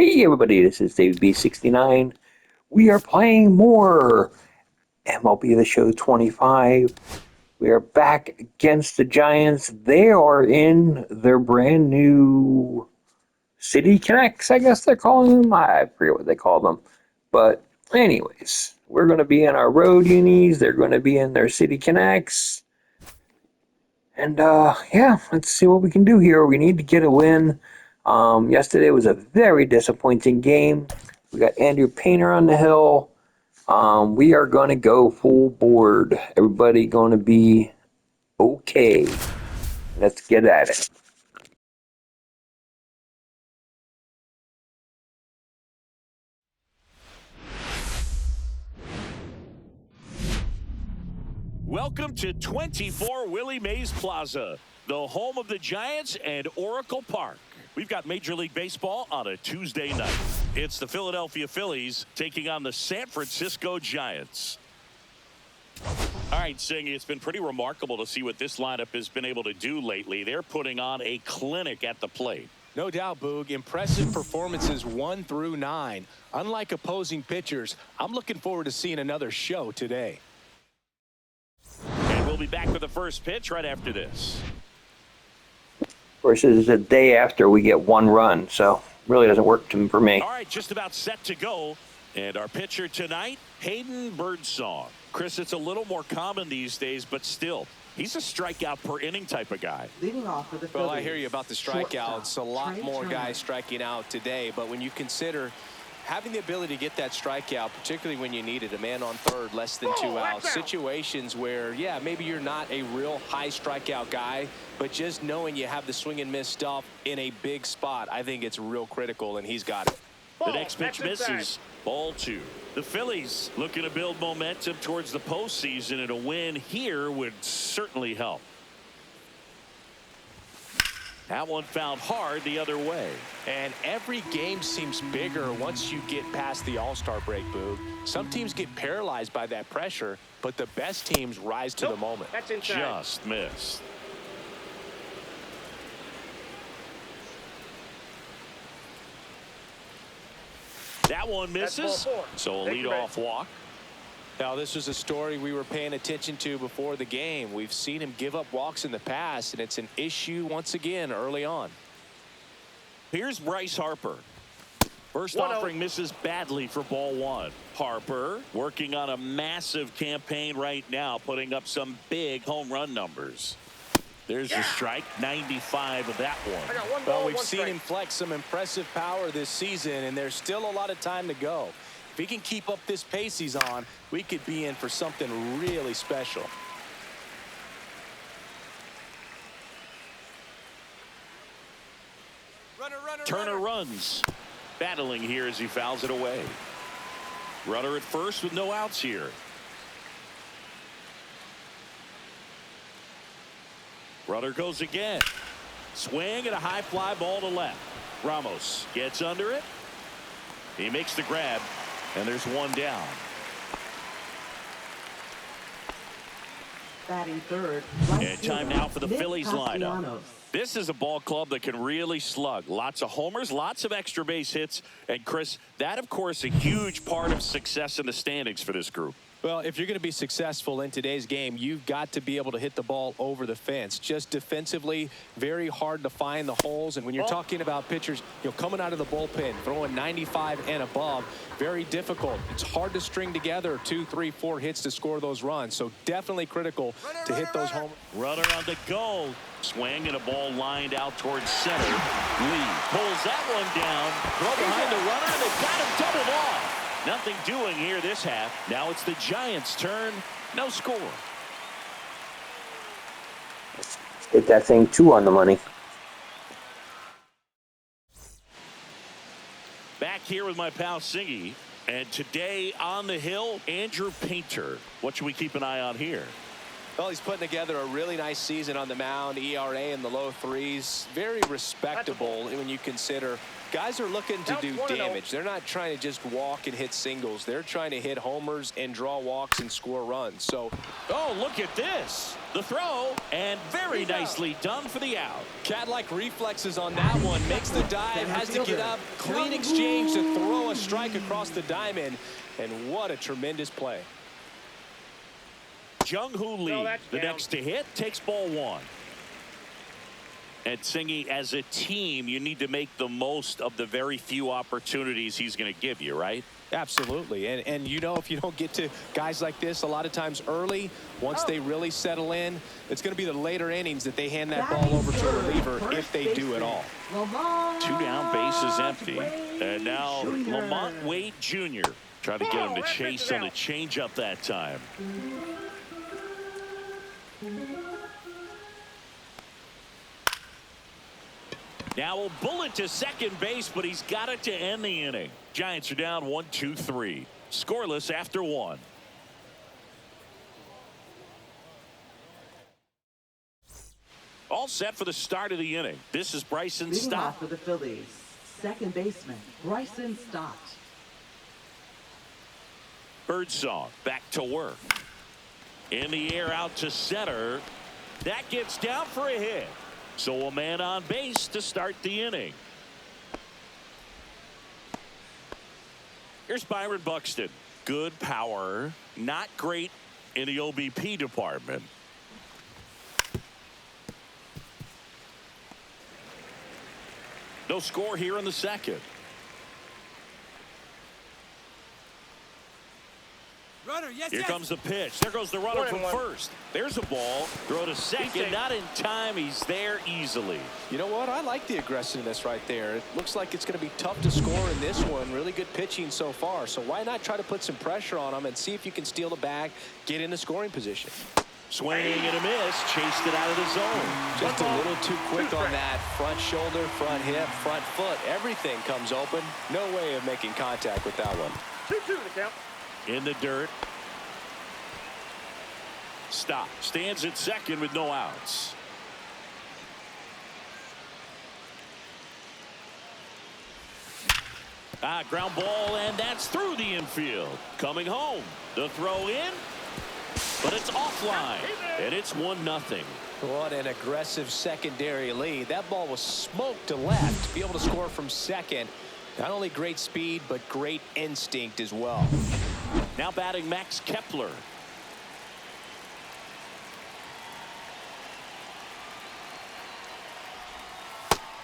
Hey everybody, this is David B69. We are playing more MLB The Show 25. We are back against the Giants. They are in their brand new City Connects, I guess they're calling them. I forget what they call them. But anyways, we're going to be in our road unis. They're going to be in their City Connects. And yeah, let's see what we can do here. We need to get a win. Yesterday was a very disappointing game. We got Andrew Painter on the hill. We are going to go full board. Everybody going to be okay. Let's get at it. Welcome to 24 Willie Mays Plaza, the home of the Giants and Oracle Park. We've got Major League Baseball on a Tuesday night. It's the Philadelphia Phillies taking on the San Francisco Giants. All right, Singh, it's been pretty remarkable to see what this lineup has been able to do lately. They're putting on a clinic at the plate. No doubt, Boog. Impressive performances 1 through 9. Unlike opposing pitchers, I'm looking forward to seeing another show today. And we'll be back with the first pitch right after this. Of course, this is a day after we get one run, so really doesn't work for me. All right, just about set to go. And our pitcher tonight, Hayden Birdsong. Chris, it's a little more common these days, but still, he's a strikeout per inning type of guy. Leading off for the Well, Phillies, I hear you about the strikeouts. A lot more guys striking out today, but when you consider having the ability to get that strikeout, particularly when you need it, a man on third, less than 2 outs, situations where, yeah, maybe you're not a real high strikeout guy, but just knowing you have the swing and miss stuff in a big spot, I think it's real critical, and he's got it. The next pitch misses. Ball 2. The Phillies looking to build momentum towards the postseason, and a win here would certainly help. That one found hard the other way. And every game seems bigger once you get past the All-Star break, Boog. Some teams get paralyzed by that pressure, but the best teams rise to the moment. That's inside. Just missed. That one misses. So a leadoff walk. Now, this was a story we were paying attention to before the game. We've seen him give up walks in the past, and it's an issue once again early on. Here's Bryce Harper. First offering misses badly for ball 1. Harper working on a massive campaign right now, putting up some big home run numbers. There's the strike, 95 of that one. Well, we've seen him flex some impressive power this season, and there's still a lot of time to go. If he can keep up this pace he's on, we could be in for something really special. Turner runs. Battling here as he fouls it away. Runner at first with no outs here. Runner goes again. Swing and a high fly ball to left. Ramos gets under it. He makes the grab, and there's one down. batting third. And time now for the Phillies lineup. This is a ball club that can really slug. Lots of homers, lots of extra base hits. And, Chris, that, of course, a huge part of success in the standings for this group. Well, if you're going to be successful in today's game, you've got to be able to hit the ball over the fence. Just defensively, very hard to find the holes. And when you're talking about pitchers, coming out of the bullpen, throwing 95 and above, very difficult. It's hard to string together 2, 3, 4 hits to score those runs. So definitely critical to hit those home. Runner on the go. Swing and a ball lined out towards center. Lee pulls that one down. Throw behind the runner, and they've got him doubled off. Nothing doing here this half. Now it's the Giants' turn. No score. Hit that thing 2 on the money. Back here with my pal Singy. And today on the hill, Andrew Painter. What should we keep an eye on here? Well, he's putting together a really nice season on the mound. ERA in the low 3s. Very respectable when you consider Guys are looking to do damage. They're not trying to just walk and hit singles. They're trying to hit homers and draw walks and score runs. So, oh, look at this. The throw, and very nicely done for the out. cat-like reflexes on that one. Makes the dive, has to get up. Clean exchange to throw a strike across the diamond. And what a tremendous play. Jung-Hoo Lee, the next to hit, takes ball one. And Singy, as a team, you need to make the most of the very few opportunities he's going to give you, right? Absolutely. And you know, if you don't get to guys like this a lot of times early, once they really settle in, it's going to be the later innings that they hand that ball over to a reliever if they do at all. Two down, bases empty. And now Lamont Wade Jr. trying to get him to chase on the changeup that time. Now a bullet to second base, but he's got it to end the inning. Giants are down 1-2-3. Scoreless after one. All set for the start of the inning. This is Bryson Stott. For the Phillies, second baseman Bryson Stott. Birdsong back to work. In the air out to center. That gets down for a hit. So a man on base to start the inning. Here's Byron Buxton. Good power. Not great in the OBP department. No score here in the second. Runner, yes, Here comes the pitch. There goes the runner from first. There's a ball. Throw to second. Not in time. He's there easily. You know what? I like the aggressiveness right there. It looks like it's going to be tough to score in this one. Really good pitching so far. So why not try to put some pressure on him and see if you can steal the bag, get in the scoring position. Swing and a miss. Chased it out of the zone. Just a little too quick on that. Front shoulder, front hip, front foot. Everything comes open. No way of making contact with that one. 2-2 the count. In the dirt. Stop. Stands at second with no outs. Ground ball, and that's through the infield. Coming home. The throw in, but it's offline, and it's 1-0. What an aggressive secondary lead. That ball was smoked to left. To be able to score from second, not only great speed, but great instinct as well. Now batting Max Kepler.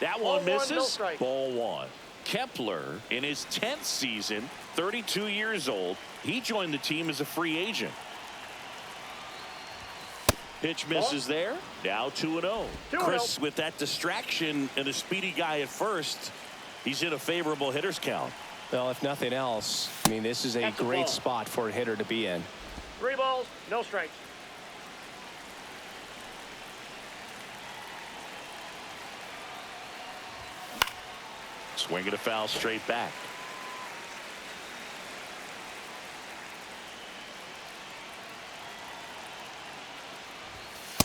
That one misses. Ball one. Kepler, in his 10th season, 32 years old, he joined the team as a free agent. Pitch misses there. Now 2-0. Chris, with that distraction and a speedy guy at first, he's in a favorable hitter's count. Well, if nothing else, I mean, this is a great spot for a hitter to be in. 3 balls, no strikes. Swing and a foul straight back.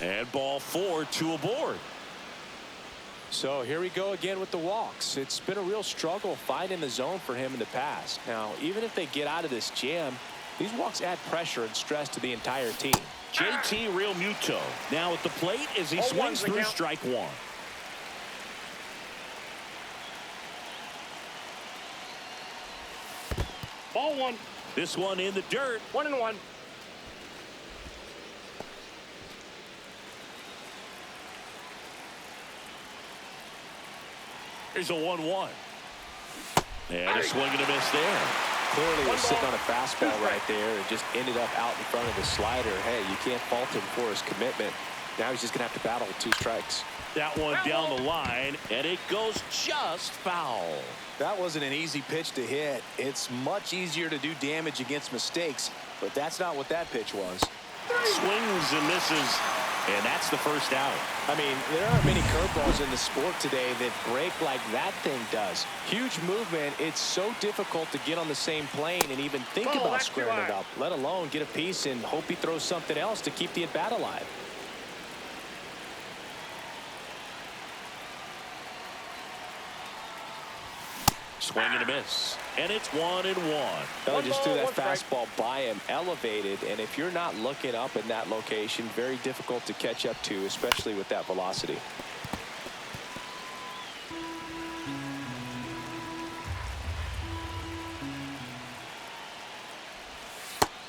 And ball 4, 2 aboard. So here we go again with the walks. It's been a real struggle finding the zone for him in the past. Now, even if they get out of this jam, these walks add pressure and stress to the entire team. JT Real Muto now at the plate as he swings through strike one. Ball 1. This one in the dirt. 1-1. Here's a 1-1. And a swing and a miss there. Clearly was sitting on a fastball right there and just ended up out in front of the slider. Hey, you can't fault him for his commitment. Now he's just going to have to battle with 2 strikes. That one down the line, and it goes just foul. That wasn't an easy pitch to hit. It's much easier to do damage against mistakes, but that's not what that pitch was. Swings and misses, and that's the first out. I mean, there aren't many curveballs in the sport today that break like that thing does. Huge movement. It's so difficult to get on the same plane and even think about squaring it up, let alone get a piece and hope he throws something else to keep the at-bat alive. swing and a miss. And it's 1-1. They just threw that fastball by him, elevated, and if you're not looking up in that location, very difficult to catch up to, especially with that velocity.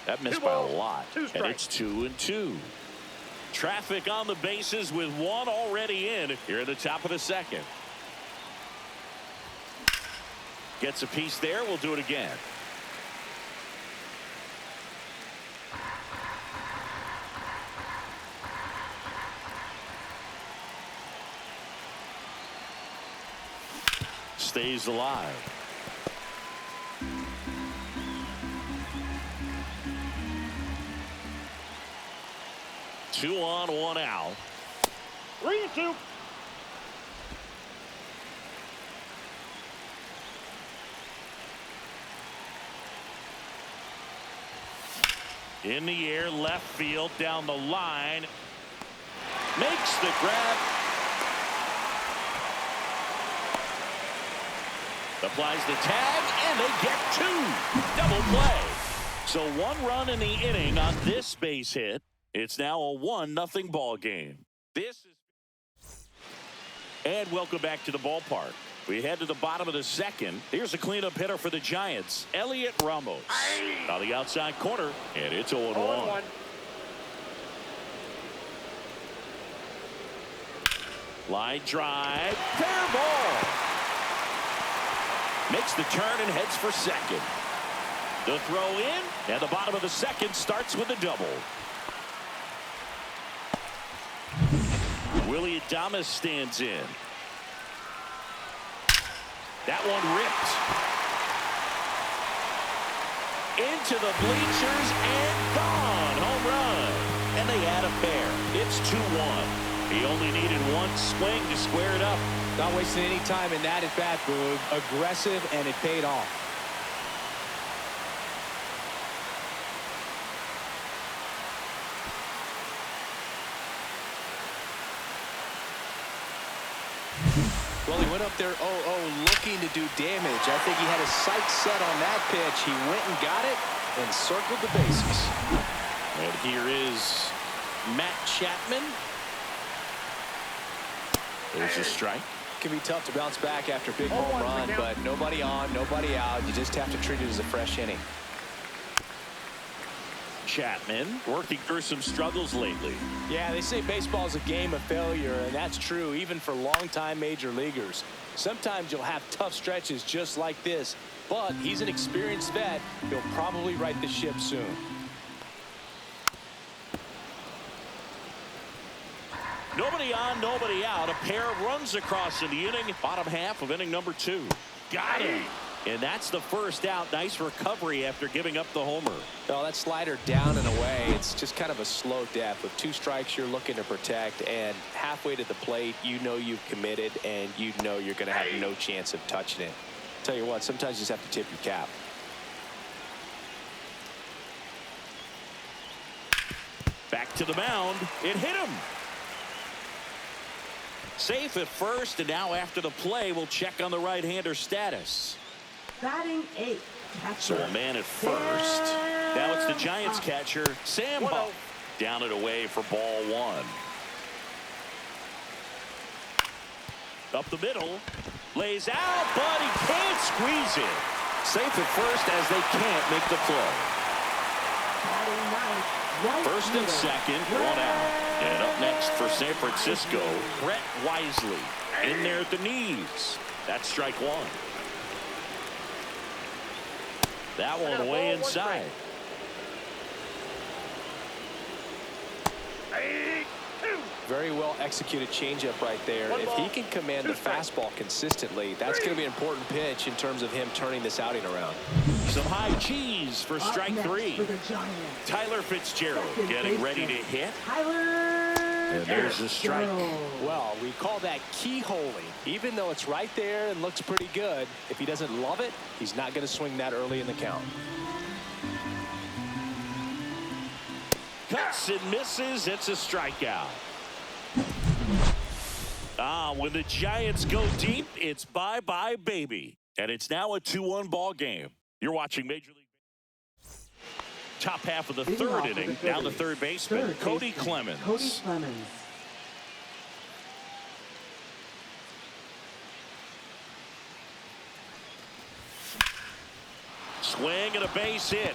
That missed by a lot, and it's 2-2. Traffic on the bases with one already in here at the top of the second. Gets a piece there. We'll do it again. Stays alive. Two on, one out. 3-2. In the air, left field, down the line. Makes the grab. Applies the tag, and they get two. Double play. So 1 run in the inning on this base hit. It's now a 1-0 ball game. And welcome back to the ballpark. We head to the bottom of the second. Here's a cleanup hitter for the Giants, Elliot Ramos. On the outside corner, and it's 0-1. Line drive, fair ball. Makes the turn and heads for second. The throw in, and the bottom of the second starts with a double. Willie Adames stands in. That one ripped. Into the bleachers and gone. Home run. And they add a pair. It's 2-1. He only needed one swing to square it up. Not wasting any time in that at bat, Boog. Aggressive, and it paid off. Well, he went up there 0-0 looking to do damage. I think he had his sights set on that pitch. He went and got it and circled the bases. And here is Matt Chapman. There's a strike. Can be tough to bounce back after a big home run, but nobody on, nobody out. You just have to treat it as a fresh inning. Chapman working through some struggles lately. Yeah, they say baseball is a game of failure, and that's true even for longtime major leaguers. Sometimes you'll have tough stretches just like this, but he's an experienced vet. He'll probably right the ship soon. Nobody on, nobody out. A pair of runs across in the inning. Bottom half of inning number 2. Got him. And that's the first out. Nice recovery after giving up the homer. Oh, that slider down and away. It's just kind of a slow death. With 2 strikes, you're looking to protect, and halfway to the plate, you know you've committed, and you know you're going to have no chance of touching it. Tell you what, sometimes you just have to tip your cap. Back to the mound. It hit him. Safe at first, and now after the play, we'll check on the right-hander status. Batting 8. So a man at first. Now it's the Giants catcher, Sam Huff. Down and away for ball 1. Up the middle. Lays out, but he can't squeeze it. Safe at first as they can't make the play. First and second, 1 out. And up next for San Francisco, Brett Wisely. In there at the knees. That's strike 1. That one way inside. Very well executed changeup right there. If he can command the fastball consistently, that's going to be an important pitch in terms of him turning this outing around. Some high cheese for strike 3. Tyler Fitzgerald getting ready to hit. And there's the strike. Well, we call that keyholing. Even though it's right there and looks pretty good, if he doesn't love it, he's not going to swing that early in the count. Cuts and misses. It's a strikeout. When the Giants go deep, it's bye-bye, baby. And it's now a 2-1 ball game. You're watching Major League. Top half of the third inning. Now the third baseman, Cody Clemens. Cody Clemens. Swing and a base hit.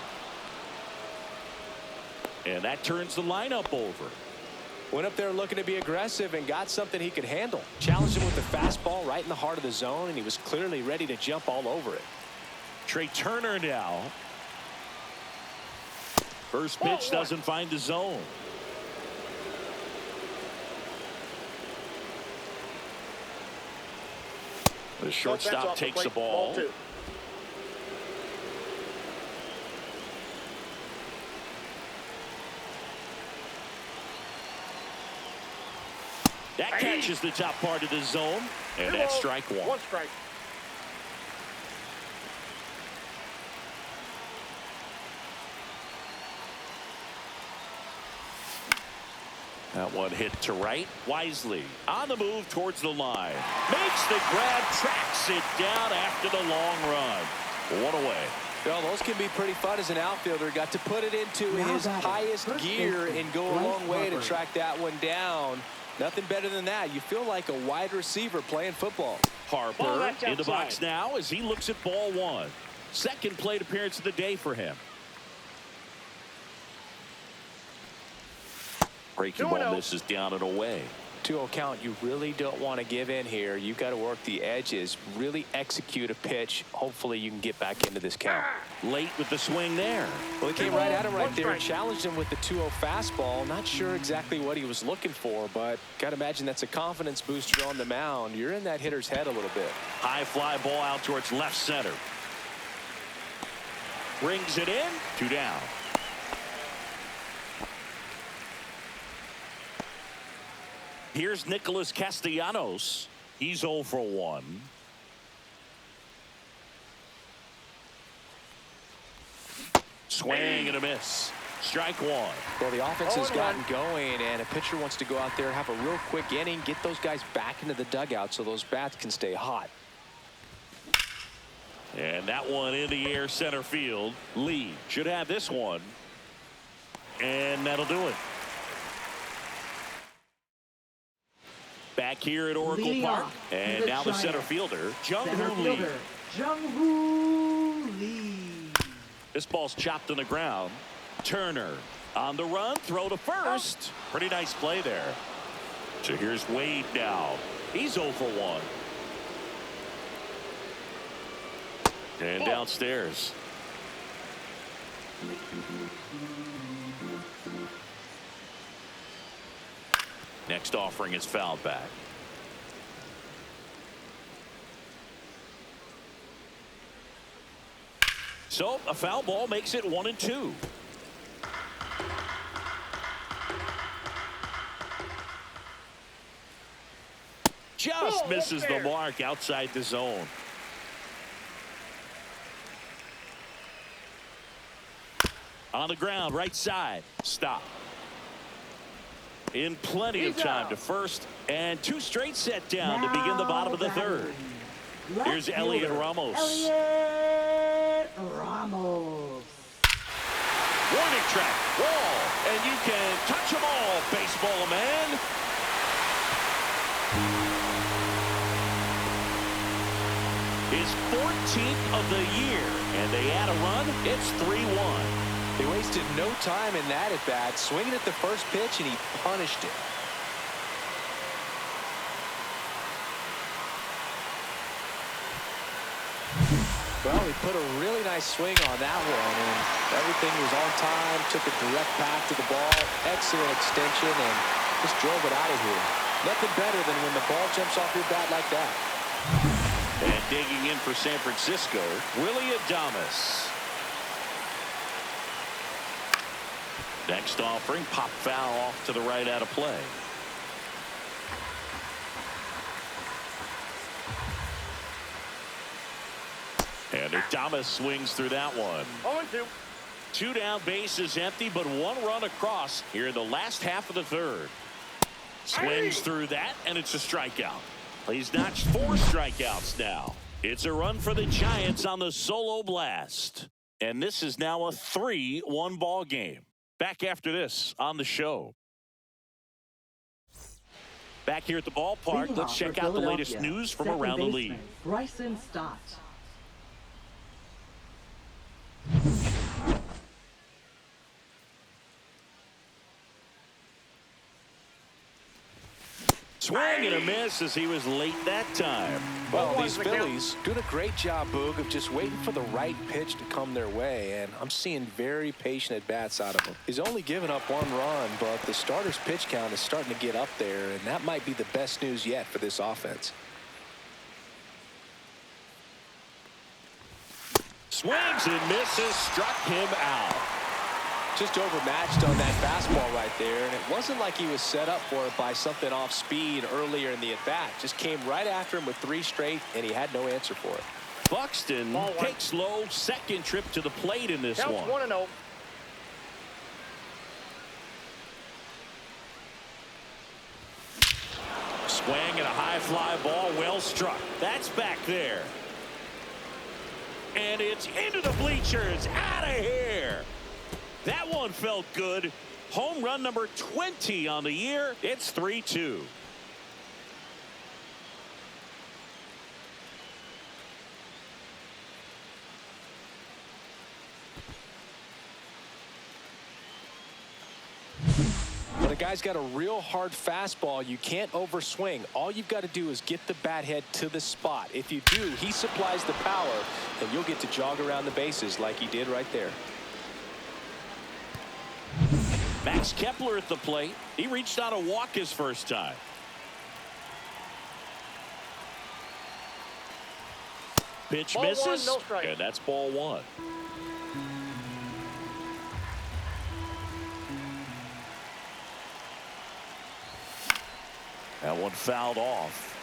And that turns the lineup over. Went up there looking to be aggressive and got something he could handle. Challenged him with the fastball right in the heart of the zone, and he was clearly ready to jump all over it. Trey Turner now. First pitch doesn't find the zone. The shortstop takes the ball. That catches the top part of the zone, and that's strike one. One strike. That one hit to right. Wisely on the move towards the line. Makes the grab, tracks it down after the long run. One away. Well, those can be pretty fun as an outfielder. Got to put it into his highest gear and go a long way to track that one down. Nothing better than that. You feel like a wide receiver playing football. Harper in the box now as he looks at ball one. Second plate appearance of the day for him. Breaking ball misses down and away. 2-0 count. You really don't want to give in here. You've got to work the edges, really execute a pitch. Hopefully you can get back into this count. Late with the swing there. Well, he came right at him right there and challenged him with the 2-0 fastball. Not sure exactly what he was looking for, but got to imagine that's a confidence booster on the mound. You're in that hitter's head a little bit. High fly ball out towards left center. Brings it in. 2 down. Here's Nicholas Castellanos. He's 0 for 1. Swing and a miss. Strike one. Well, the offense has gotten going, and a pitcher wants to go out there, have a real quick inning, get those guys back into the dugout so those bats can stay hot. And that one in the air center field. Lee should have this one. And that'll do it. Back here at Oracle Park. And now the center fielder, Jung-Hoo Lee. Jung-Hoo Lee. This ball's chopped on the ground. Turner on the run, throw to first. Pretty nice play there. So here's Wade now. He's 0 for 1. And downstairs. Next offering is fouled back. So a foul ball makes it 1-2. Just misses the mark outside the zone. On the ground, right side. Stop. In plenty of time to first, and 2 straight set down to begin the bottom of the third. Here's Elliot Ramos. Elliot Ramos. Warning track, wall, and you can touch them all, baseball man. His 14th of the year, and they add a run. It's 3-1. They wasted no time in that at bat, swinging at the first pitch, and he punished it. Well, he put a really nice swing on that one, and everything was on time, took a direct path to the ball, excellent extension, and just drove it out of here. Nothing better than when the ball jumps off your bat like that. And digging in for San Francisco, Willie Adames. Next offering, pop foul off to the right out of play. And Adames swings through that one. 0-2. 2 down, base is empty, but 1 run across here in the last half of the third. Swings through that, and it's a strikeout. He's notched 4 strikeouts now. It's a run for the Giants on the solo blast. And this is now a 3-1 ball game. Back after this on the show. Back here at the ballpark, let's check out the latest news from around the league. Bryson Stott. Swing and a miss as he was late that time. Well, these Phillies doing a great job, Boog, of just waiting for the right pitch to come their way, and I'm seeing very patient at-bats out of him. He's only given up 1 run, but the starter's pitch count is starting to get up there, and that might be the best news yet for this offense. Swings and misses, struck him out. Just overmatched on that fastball right there, and it wasn't like he was set up for it by something off speed earlier in the at-bat. Just came right after him with 3 straight, and he had no answer for it. Buxton takes low, second trip to the plate in this one. 1-0. Swing and a high fly ball, well struck. That's back there. And it's into the bleachers, out of here. That one felt good. Home run number 20 on the year. It's 3-2. When a guy's got a real hard fastball, you can't overswing. All you've got to do is get the bat head to the spot. If you do, he supplies the power, and you'll get to jog around the bases like he did right there. Max Kepler at the plate. He reached out a walk his first time. Pitch Ball misses. 1, no strike. And that's ball 1. That one fouled off.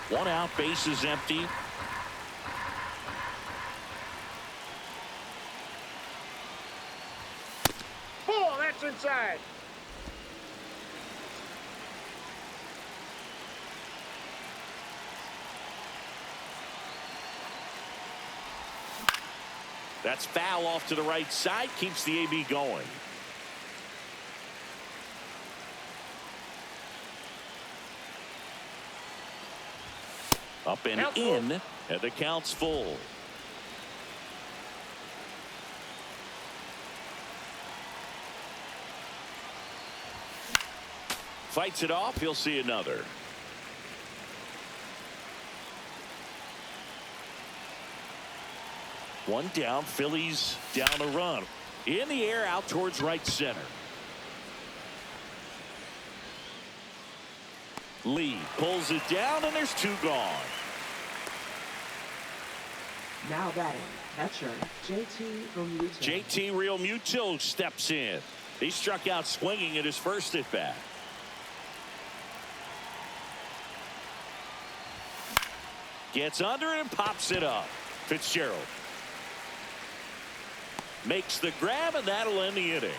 One out, base is empty. Oh, that's inside. That's foul off to the right side, keeps the AB going. Up and Count's in, full. and the count's full. Fights it off, he'll see another. One down, Phillies down a run. In the air, out towards right center. Lee pulls it down, and there's 2 gone. Now batting, catcher JT Realmuto. JT Realmuto steps in. He struck out swinging at his first at bat. Gets under it and pops it up. Fitzgerald makes the grab, and that'll end the inning.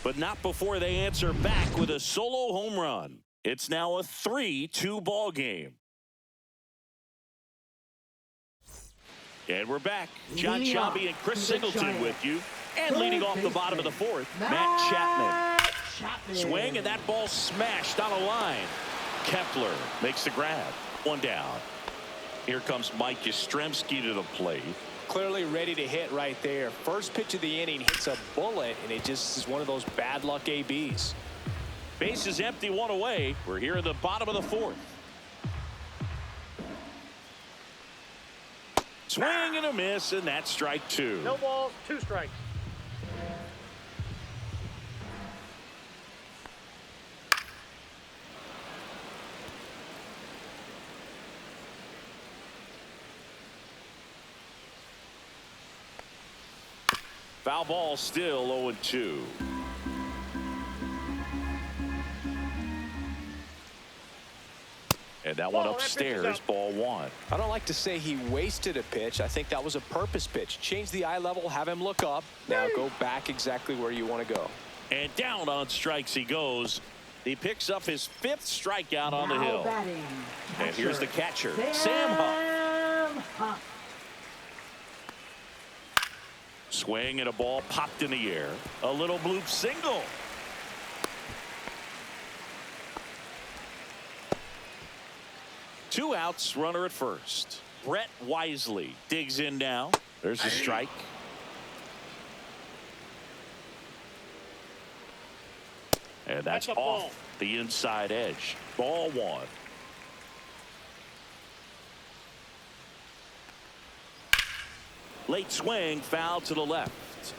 But not before they answer back with a solo home run. It's now a 3-2 ball game. And we're back. John Shabby and Chris Singleton with you. And leading off the bottom of the 4th, Matt Chapman. Swing, and that ball smashed on a line. Kepler makes the grab. 1 down. Here comes Mike Yastrzemski to the plate. Clearly ready to hit right there. First pitch of the inning hits a bullet, and it just is one of those bad luck ABs. Base is empty, 1 away. We're here in the bottom of the 4th. Swing and a miss, and that's strike 2. No balls, 2 strikes. Foul ball, still 0-2. And that one Ball, that pitch is upstairs, up. ball one. I don't like to say he wasted a pitch. I think that was a purpose pitch. Change the eye level, have him look up. Now go back exactly where you want to go. And down on strikes he goes. He picks up his 5th strikeout on the Now hill. batting, And here's the catcher, Sam Huff. Sam Huff. Swing and a ball popped in the air. A little bloop single. Two outs, runner at first. Brett Wisely digs in now. There's a strike. And that's That's a ball. off the inside edge. Ball one. Late swing, foul to the left.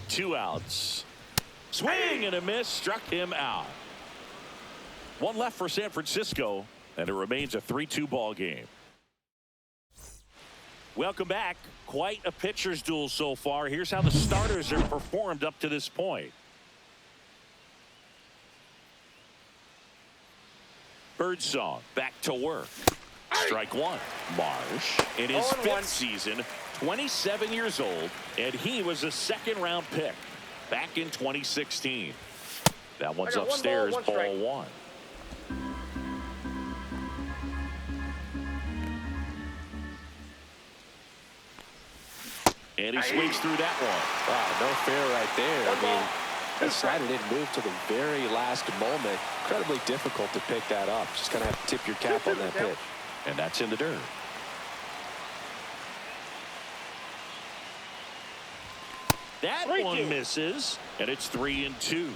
2 outs. Swing and a miss, struck him out. 1 left for San Francisco, and it remains a 3-2 ball game. Welcome back. Quite a pitcher's duel so far. Here's how the starters have performed up to this point. Birdsong back to work. Strike one. Marsh in his 5th season, 27 years old, and he was a 2nd-round pick back in 2016. That one's I got 1 ball, upstairs, 1 ball strike. one. And he swings through that one. Wow, no fair right there. I mean, that slider didn't move to the very last moment. Incredibly difficult to pick that up. Just kind of have to tip your cap on that pitch. And that's in the dirt. That 3-2. one misses, and it's 3-2.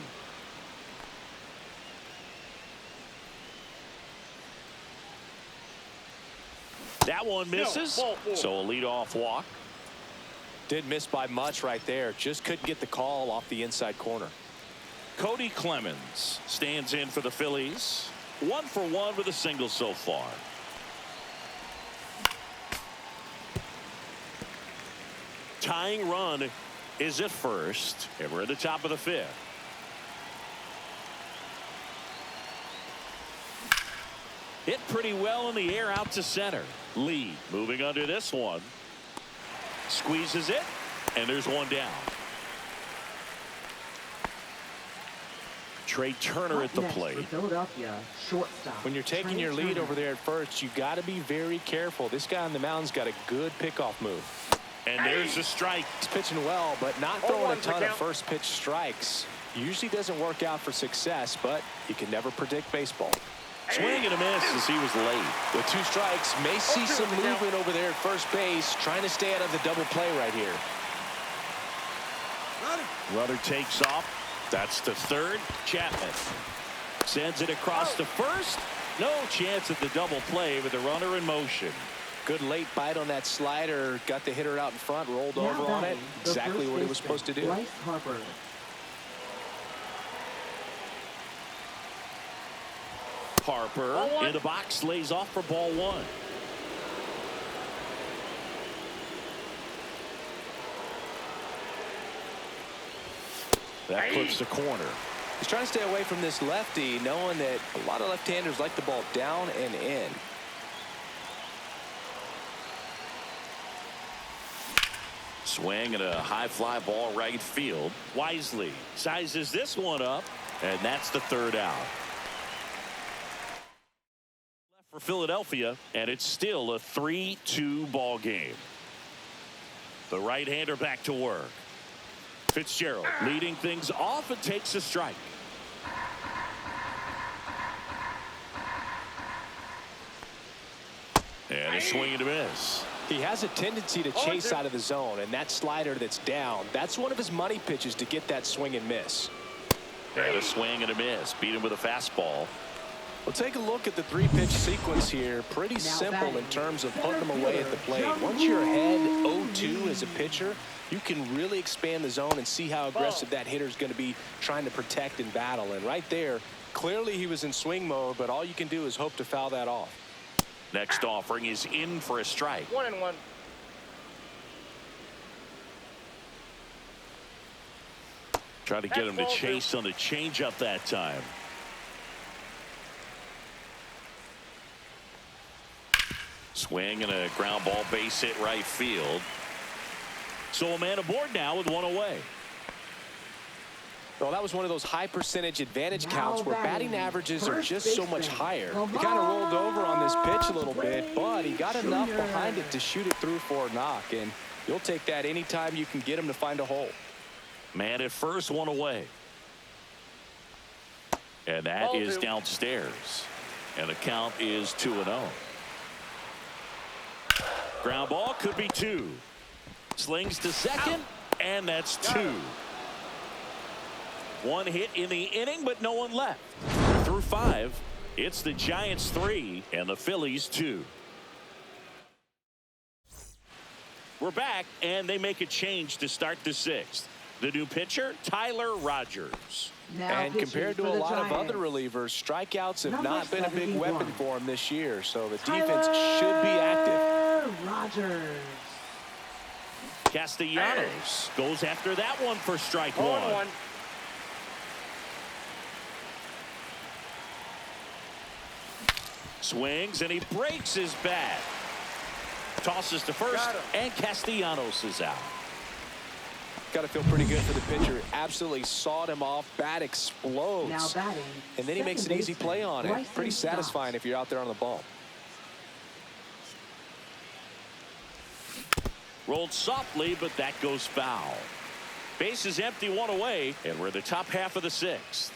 That one misses, ball four. so a leadoff walk. Did miss by much right there. Just couldn't get the call off the inside corner. Cody Clemens stands in for the Phillies. 1 for 1 with a single so far. Tying run is at first, and we're at the top of the 5th. Hit pretty well in the air out to center. Lee moving under this one. Squeezes it, and there's one down. Trey Turner at the Up next plate. for Philadelphia, shortstop. When you're taking Trey your lead Turner. over there at first, you got to be very careful. This guy on the mound's got a good pickoff move. And there's a strike. He's pitching well, but not Oh, throwing a one's the ton of count. first pitch strikes. Usually doesn't work out for success, but you can never predict baseball. Swing and a miss as he was late. With 2 strikes, may see some the count. movement over there at first base, trying to stay out of the double play right here. Runner takes off. That's the 3rd. Chapman sends it across to first. No chance at the double play with the runner in motion. Good late bite on that slider. Got the hitter out in front, rolled Now over on it. batting, the Exactly first what he was baseman, supposed to do. Bryce Harper. Harper Ball one. in the box, lays off for ball one. That clips the corner. He's trying to stay away from this lefty, knowing that a lot of left-handers like the ball down and in. Swing and a high fly ball right field. Wisely sizes this one up, and that's the 3rd out. Left for Philadelphia, and it's still a 3-2 ball game. The right-hander back to work. Fitzgerald leading things off and takes a strike. And a swing and a miss. He has a tendency to chase out of the zone, and that slider that's down, that's one of his money pitches to get that swing and miss. And a swing and a miss. Beat him with a fastball. We'll take a look at the 3-pitch sequence here. Pretty simple in terms of putting them away at the plate. Once you're ahead 0-2 as a pitcher, you can really expand the zone and see how aggressive that hitter is going to be trying to protect and battle. And right there, clearly he was in swing mode, but all you can do is hope to foul that off. Next offering is in for a strike. 1-1. Try to get him to That's ball chase on the changeup that time. Swing and a ground ball, base hit right field. So a man aboard now with one away. Well, that was one of those high percentage advantage Now counts where batting, batting averages are first just so much baseman, higher. He Lamar kind of rolled over on this pitch a little bit, but he got enough Jr. behind it to shoot it through for a knock, and you'll take that anytime you can get him to find a hole. Man at first, one away. And that Ball is two. downstairs. And the count is 2-0. Ground ball could be 2. Slings to second, and that's 2. One hit in the inning, but no one left. Through 5, it's the Giants 3 and the Phillies 2. We're back, and they make a change to start the 6th. The new pitcher, Tyler Rogers. Now And pitching compared to for a the lot of Giants. other relievers, strikeouts have Number not been a big weapon 71. for him this year, so the Tyler defense should be active. Rogers. Castellanos goes after that one for strike 1. 1. Swings and he breaks his bat. Tosses to first, Got him. and Castellanos is out. Got to feel pretty good for the pitcher. Absolutely sawed him off. Bat Now explodes. batting. And then he makes an second easy baseman, play on it. Bryson Pretty Stott. satisfying if you're out there on the ball. Rolled softly, but that goes foul. Base is empty, one away, and we're the top half of the 6th.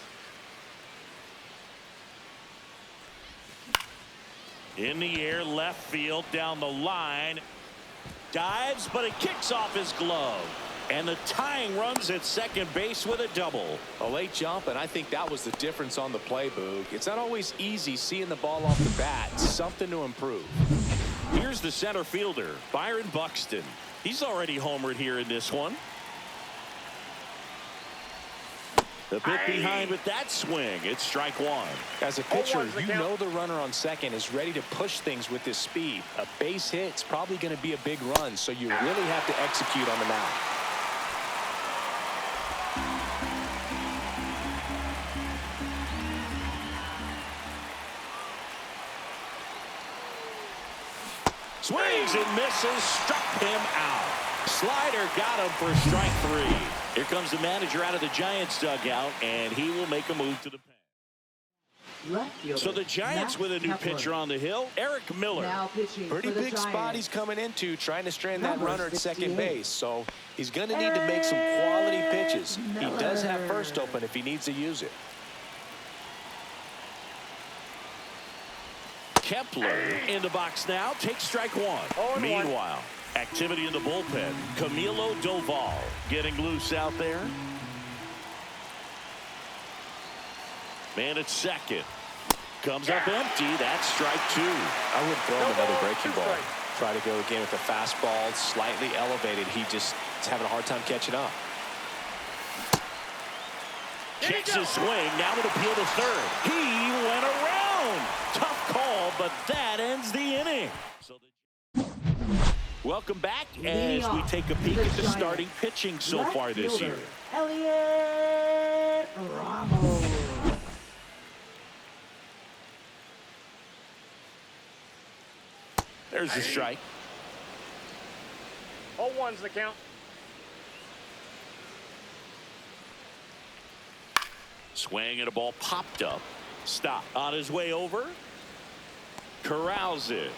In the air, left field, down the line. Dives, but it kicks off his glove. And the tying runs at second base with a double. A late jump, and I think that was the difference on the play, Boog. It's not always easy seeing the ball off the bat. Something to improve. Here's the center fielder, Byron Buxton. He's already homered here in this one. A bit behind with that swing. It's strike 1. As a pitcher, one's the you count. know the runner on second is ready to push things with his speed. A base hit's probably going to be a big run, so you really have to execute on the mound. Swings and misses, struck him out. Slider got him for strike 3. Here comes the manager out of the Giants dugout, and he will make a move to the pen. Left fielder, So the Giants Max with a new Kepler. pitcher on the hill, Eric Miller. Now pitching Pretty for the big spot Giants. he's coming into, trying to strand that Number runner at second 68. base. So he's going to need to make some quality pitches. He does have first open if he needs to use it. Kepler in the box now, takes strike 1. 0-1. Meanwhile, activity in the bullpen. Camilo Doval getting loose out there. Man at second. Comes up empty. That's strike 2. I would throw him No another ball, breaking 2 ball. strikes. Try to go again with the fastball, slightly elevated. He just is having a hard time catching up. Checks his swing. Now an appeal to third. He went around. Tough call, but that ends the inning. Welcome back as we take a peek at the starting pitching so Left far this fielder, year. Elliot Ramos. There's a strike. 0-1's the count. Swing and a ball popped up. Stop. On his way over. Corrals it.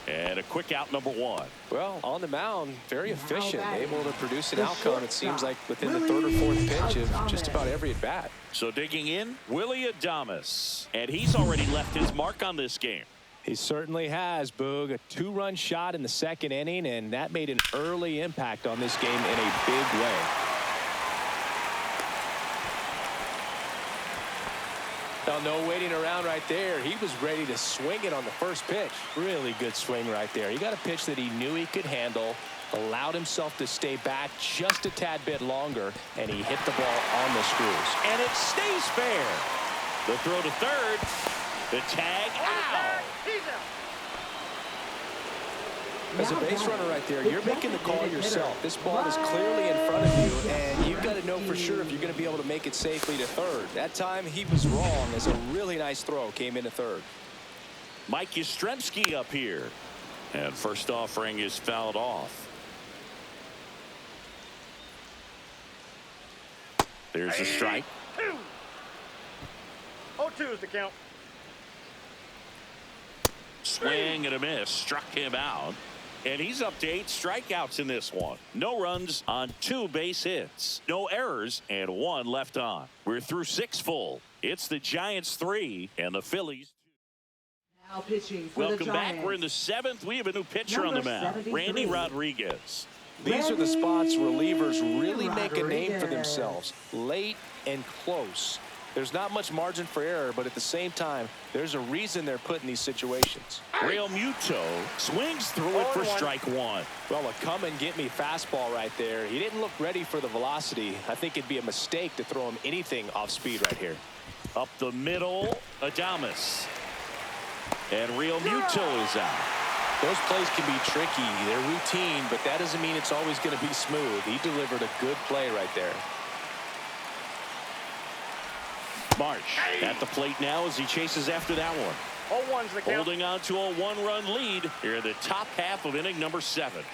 And a quick out, number 1. Well, on the mound, very efficient, batting. able to produce an The outcome, it seems like, within the third or Willie fourth pitch of Adames. just about every at-bat. So digging in, Willie Adames. And he's already left his mark on this game. He certainly has, Boog. A 2-run shot in the second inning, and that made an early impact on this game in a big way. Now, no waiting around right there. He was ready to swing it on the first pitch. Really good swing right there. He got a pitch that he knew he could handle, allowed himself to stay back just a tad bit longer, and he hit the ball on the screws. And it stays fair. The throw to third. The tag out. He's out. As a base runner right there, you're making the call yourself. This ball is clearly in front of you, and you've got to know for sure if you're going to be able to make it safely to third. That time, he was wrong, as a really nice throw came into third. Mike Yastrzemski up here. And first offering is fouled off. There's a strike. 2. 0-2 is the count. Swing and a miss. Struck him out. And he's up to 8 strikeouts in this one. No runs on 2 base hits. No errors and 1 left on. We're through 6 full. It's the Giants 3 and the Phillies 2. Now pitching for Welcome the back. Giants. We're in the 7th. We have a new pitcher on the Number mound. 73. Randy Rodriguez. These are the spots relievers really make a name for Rodriguez. themselves. Late and close. There's not much margin for error, but at the same time, there's a reason they're put in these situations. Real Muto swings through it for 0-1. strike 1. Well, a come-and-get-me fastball right there. He didn't look ready for the velocity. I think it'd be a mistake to throw him anything off speed right here. Up the middle, Adames. And Real Muto is out. Those plays can be tricky. They're routine, but that doesn't mean it's always going to be smooth. He delivered a good play right there. Marsh at the plate now as he chases after that one. 0-1's the count. Holding on to a 1-run lead here in the top half of inning number 7.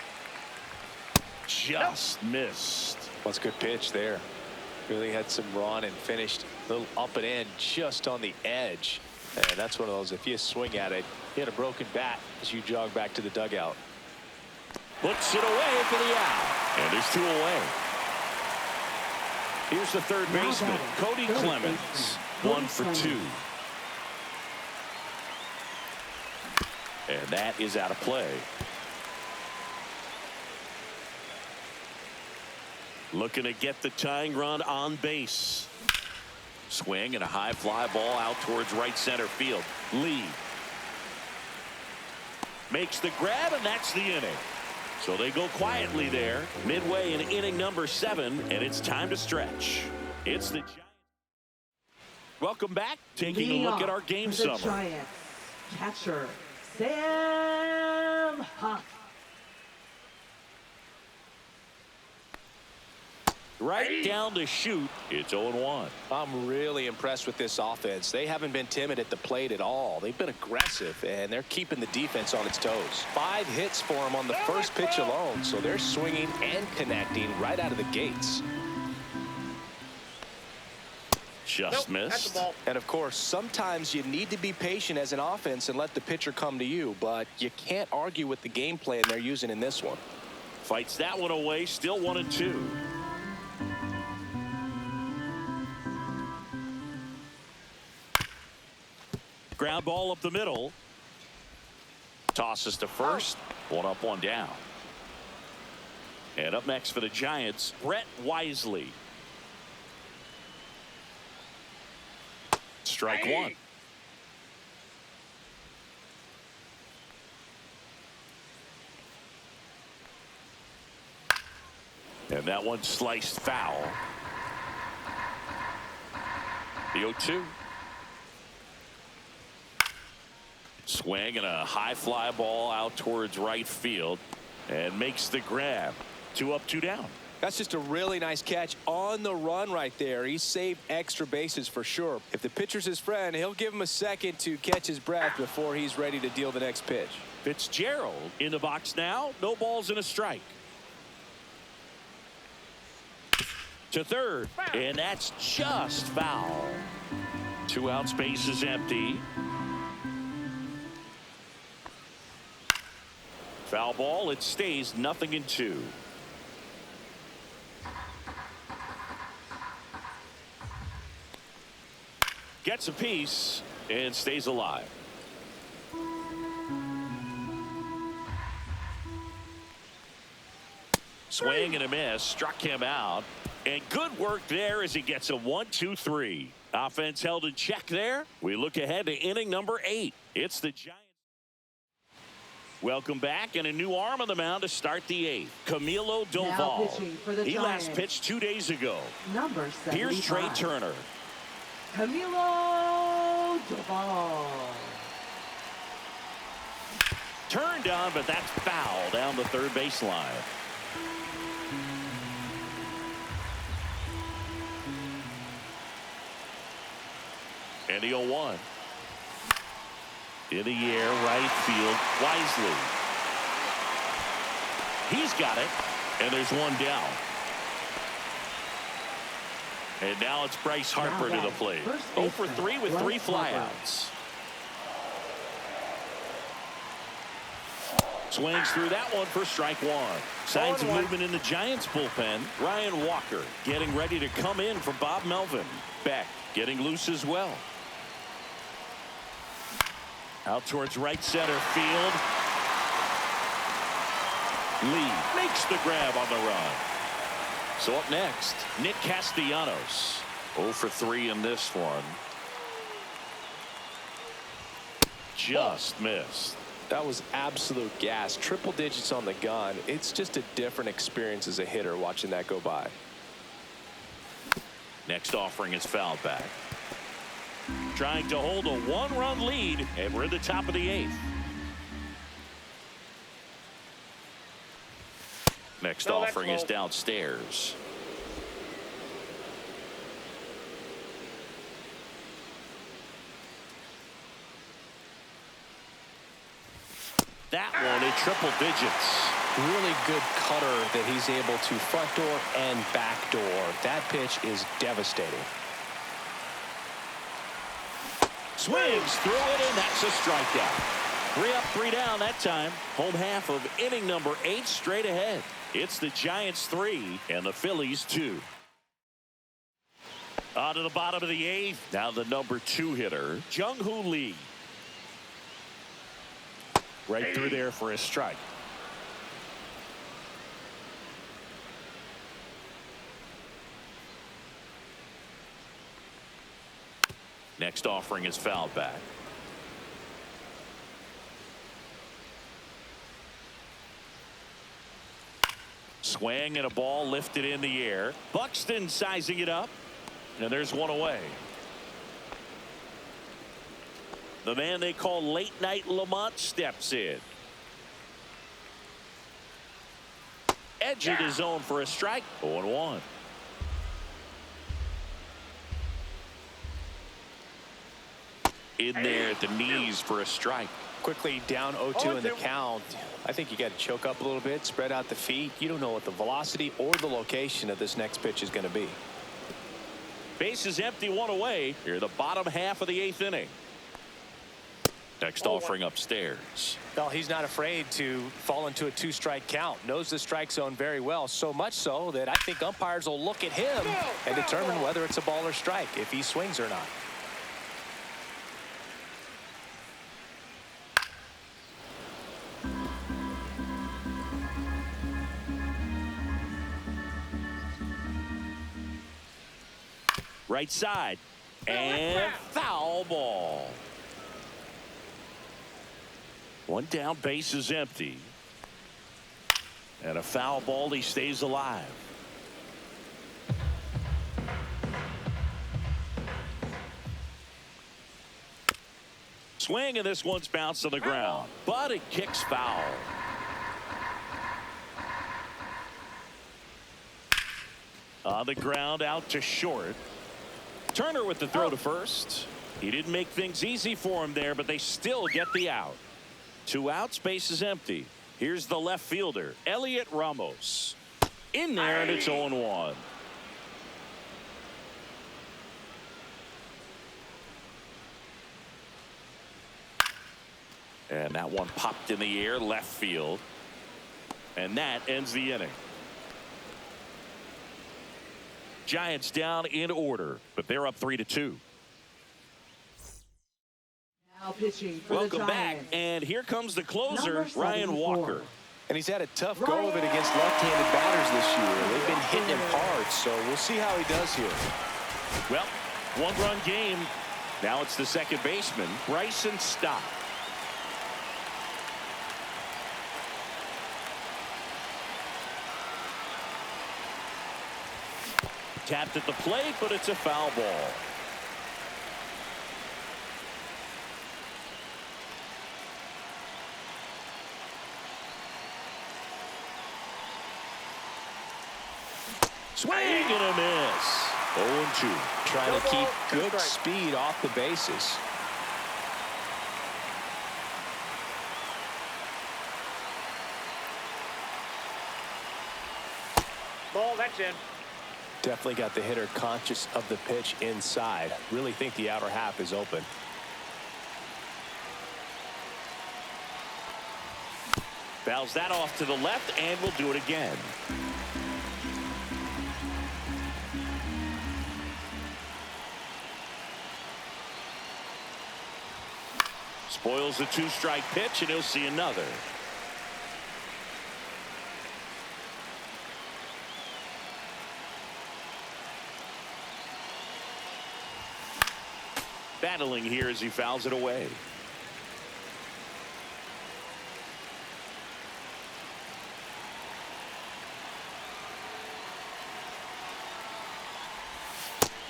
Just missed. That's a good pitch there. Really had some run and finished a little up and in just on the edge. And that's one of those, if you swing at it, you had a broken bat as you jog back to the dugout. Puts it away for the out. And there's 2 away. Here's the third baseman, Cody Clemens. 1 for 2. And that is out of play. Looking to get the tying run on base. Swing and a high fly ball out towards right center field. Lee makes the grab, and that's the inning. So they go quietly there, midway in inning number 7, and it's time to stretch. It's the Giants. Welcome back. Taking a look at our game for the summary. Giants. Catcher Sam Huff. Right down the chute, it's 0-1. I'm really impressed with this offense. They haven't been timid at the plate at all. They've been aggressive, and they're keeping the defense on its toes. 5 hits for them on the first pitch alone, so they're swinging and connecting right out of the gates. Just Nope, that's missed. the ball. And, of course, sometimes you need to be patient as an offense and let the pitcher come to you, but you can't argue with the game plan they're using in this one. Fights that one away, still 1-2. Ground ball up the middle. Tosses to first. 1 up, 1 down. And up next for the Giants, Brett Wisely. Strike 1. And that one sliced foul. The 0-2. Swing and a high fly ball out towards right field and makes the grab. 2 up, 2 down. That's just a really nice catch on the run right there. He saved extra bases for sure. If the pitcher's his friend, he'll give him a second to catch his breath before he's ready to deal the next pitch. Fitzgerald in the box now. No balls and a strike. To third, and that's just foul. 2 outs, base is empty. Foul ball, it stays 0-2. Gets a piece and stays alive. Swing and a miss, struck him out. And good work there as he gets a 1-2-3. Offense held in check there. We look ahead to inning number 8. It's the Giants. Welcome back, and a new arm on the mound to start the 8th. Camilo Now Doval. pitching for the He last Giants. pitched 2 days ago. Number 75. Here's Trey Turner. Camilo Doval. Turned on, but that's foul down the third baseline. And the 0-1. In the air, right field, Wisely. He's got it, and there's one down. And now it's Bryce Harper to the plate. 0 for 3 with 3 flyouts. Swings through that one for strike one. Signs of movement in the Giants bullpen. Ryan Walker getting ready to come in for Bob Melvin. Beck getting loose as well. Out towards right center field. Lee makes the grab on the run. So up next, Nick Castellanos. 0 for 3 in this one. Just missed. That was absolute gas. Triple digits on the gun. It's just a different experience as a hitter watching that go by. Next offering is fouled back. Trying to hold a 1-run lead, and we're in the top of the 8th. Next offering is downstairs. That one in triple digits. Really good cutter that he's able to front door and back door. That pitch is devastating. Swings through it, and that's a strikeout. 3 up, 3 down that time. Home half of inning number 8 straight ahead. It's the Giants 3 and the Phillies 2. On to the bottom of the 8th. Now the number 2 hitter, Jung-Hoo Lee. Right through there for a strike. Next offering is fouled back. Swing and a ball lifted in the air. Buxton sizing it up. And there's one away. The man they call Late Night Lamont steps in. Edge of his zone for a strike. 0-1. In there at the knees for a strike. Quickly down 0-2 in the count. I think you got to choke up a little bit, spread out the feet. You don't know what the velocity or the location of this next pitch is going to be. Base is empty, 1 away. Here, the bottom half of the 8th inning. Next offering upstairs. Well, he's not afraid to fall into a 2-strike count. Knows the strike zone very well, so much so that I think umpires will look at him and determine whether it's a ball or strike, if he swings or not. Right side. And foul ball. 1 down, base is empty. And a foul ball, he stays alive. Swing, and this one's bounced on the ground. But it kicks foul. On the ground, out to short. Turner with the throw to first. He didn't make things easy for him there, but they still get the out. 2 outs, base is empty. Here's the left fielder, Elliot Ramos. In there, and it's 0-1. And that one popped in the air, left field. And that ends the inning. Giants down in order, but they're up 3-2. Now pitching for Welcome the back, Giants. and here comes the closer, Number Ryan 74. Walker. And he's had a tough go of it against left-handed batters this year. They've been hitting him hard, so we'll see how he does here. Well, 1-run game. Now it's the second baseman, Bryson Stott. Tapped at the plate, but it's a foul ball. Swing and a miss. 0-2. Trying to keep good speed off the bases. Ball, that's in. Definitely got the hitter conscious of the pitch inside. Really think the outer half is open. Fouls that off to the left, and we'll do it again. Spoils the two-strike pitch, and he'll see another. Battling here as he fouls it away.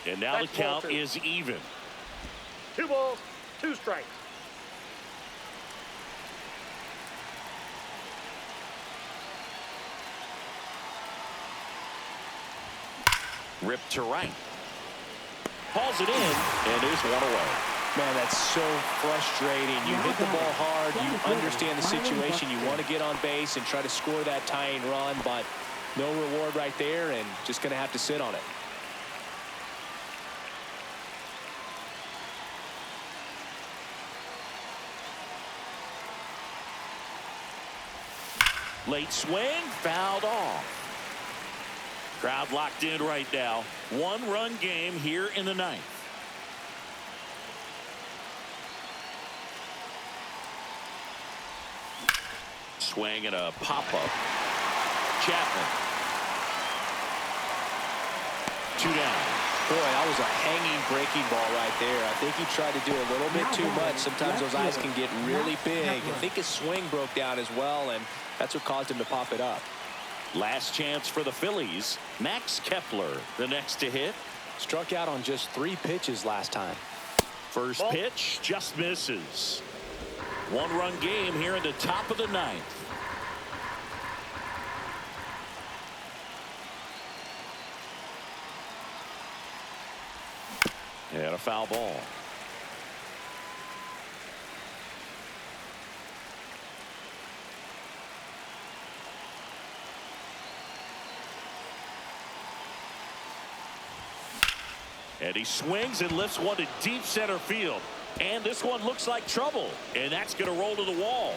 And now the count is even. 2 balls, 2 strikes. Ripped to right. Hauls it in, and there's one away. Man, that's so frustrating. You hit the ball hard. You understand the situation. You want to get on base and try to score that tying run, but no reward right there, and just going to have to sit on it. Late swing, fouled off. Crowd locked in right now. 1-run game here in the 9th. Swing and a pop-up. Chapman. 2 down. Boy, that was a hanging breaking ball right there. I think he tried to do a little bit too much. Sometimes those eyes can get really big. I think his swing broke down as well, and that's what caused him to pop it up. Last chance for the Phillies. Max Kepler, the next to hit. Struck out on just 3 pitches last time. First pitch just misses. 1-run game here in the top of the 9th. And a foul ball. And he swings and lifts one to deep center field. And this one looks like trouble. And that's going to roll to the wall.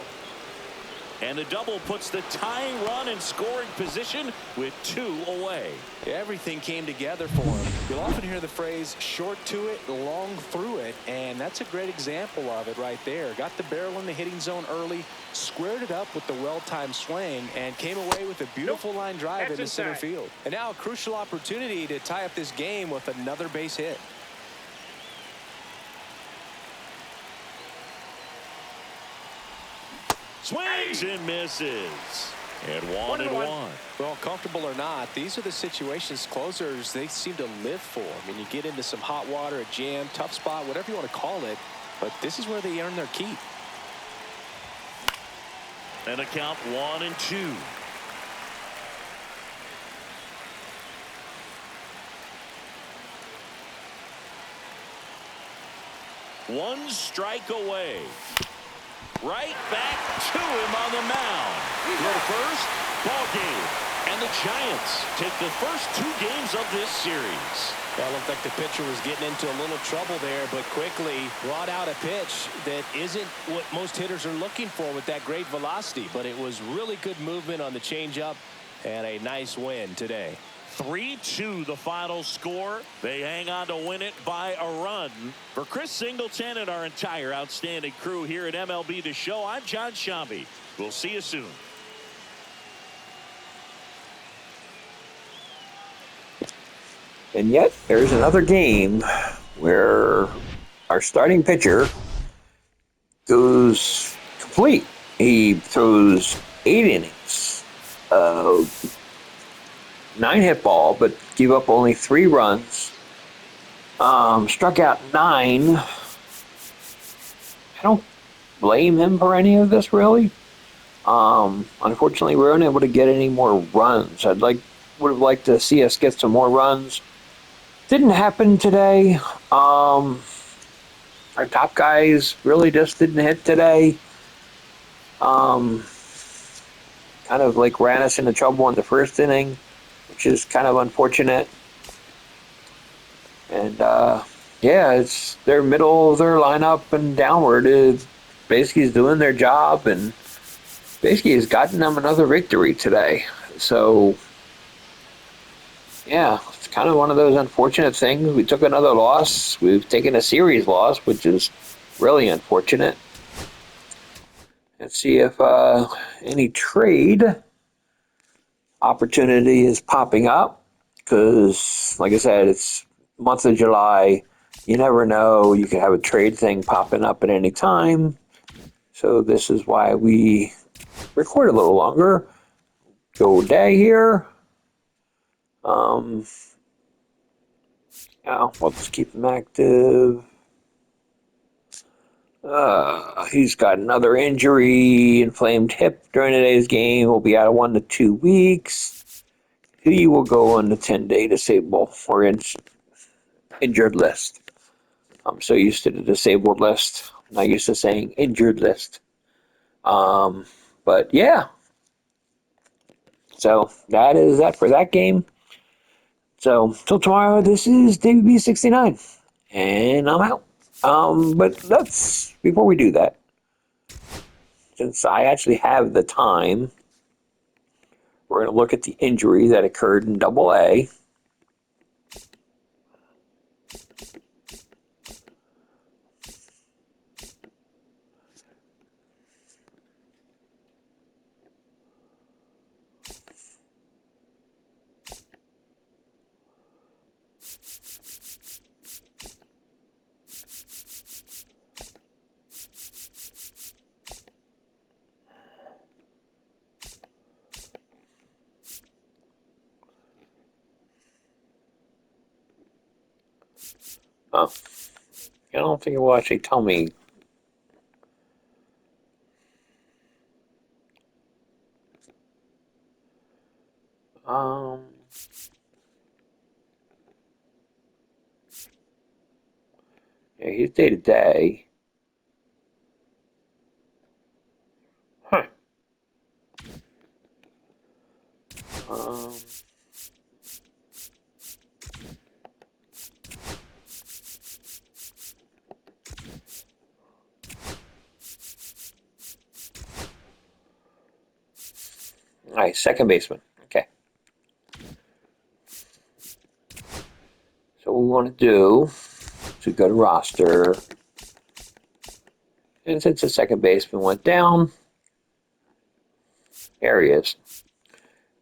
And the double puts the tying run in scoring position with 2 away. Everything came together for him. You'll often hear the phrase short to it, long through it, and that's a great example of it right there. Got the barrel in the hitting zone early, squared it up with the well-timed swing, and came away with a beautiful line drive into center field. And now a crucial opportunity to tie up this game with another base hit. Swings and misses. And 1-1. Well, comfortable or not, these are the situations closers they seem to live for. I mean, you get into some hot water, a jam, tough spot, whatever you want to call it, but this is where they earn their keep. And a count 1-2. One strike away. Right back to him on the mound. Go to first, ball game. And the Giants take the first 2 games of this series. Well, it looked like the pitcher was getting into a little trouble there, but quickly brought out a pitch that isn't what most hitters are looking for with that great velocity. But it was really good movement on the changeup and a nice win today. 3-2 the final score. They hang on to win it by a run. For Chris Singleton and our entire outstanding crew here at MLB The Show, I'm John Shambi. We'll see you soon. And yet, there's another game where our starting pitcher goes complete. He throws 8 innings, 9-hit ball, but gave up only 3 runs. Struck out 9. I don't blame him for any of this, really. Unfortunately, we weren't able to get any more runs. Would have liked to see us get some more runs. Didn't happen today. Our top guys really just didn't hit today. Kind of like ran us into trouble in the first inning. which is kind of unfortunate. And yeah, it's their middle of their lineup and downward is basically is doing their job and basically has gotten them another victory today. So yeah, it's kind of one of those unfortunate things. We took another loss. We've taken a series loss, which is really unfortunate. Let's see if any trade opportunity is popping up because, like I said, it's month of July. You never know. You could have a trade thing popping up at any time. So this is why we record a little longer. Go day here. Yeah, we'll just keep him active. He's got another injury, inflamed hip during today's game. Will be out of 1 to 2 weeks. He will go on the 10-day disable or injured list. I'm so used to the disabled list. I'm not used to saying injured list. But yeah. So that is that for that game. So till tomorrow, this is David B69. And I'm out. But let's, before we do that, since I actually have the time, we're going to look at the injury that occurred in Double A. Oh, I don't think it will actually tell me. Um, yeah, he's day to day. Huh. Um, all right, second baseman. Okay. So what we want to do is go to roster. And since the second baseman went down, there he is.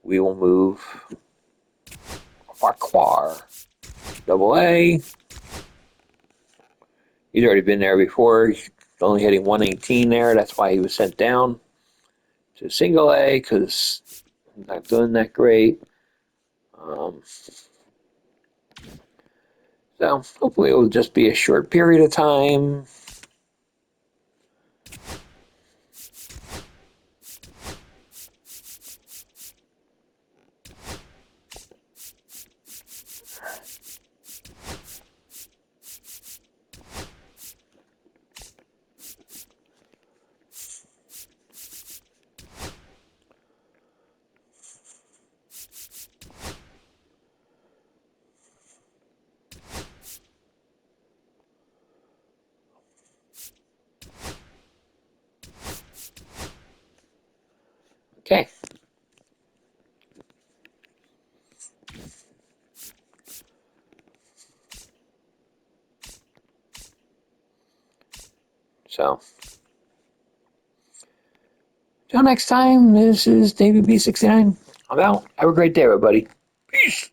We will move Farquhar. Double A. He's already been there before. He's only hitting 118 there. That's why he was sent down to single A because he's not doing that great. So hopefully it will just be a short period of time. Okay. So, till next time, this is David B69. I'm out. Have a great day, everybody. Peace.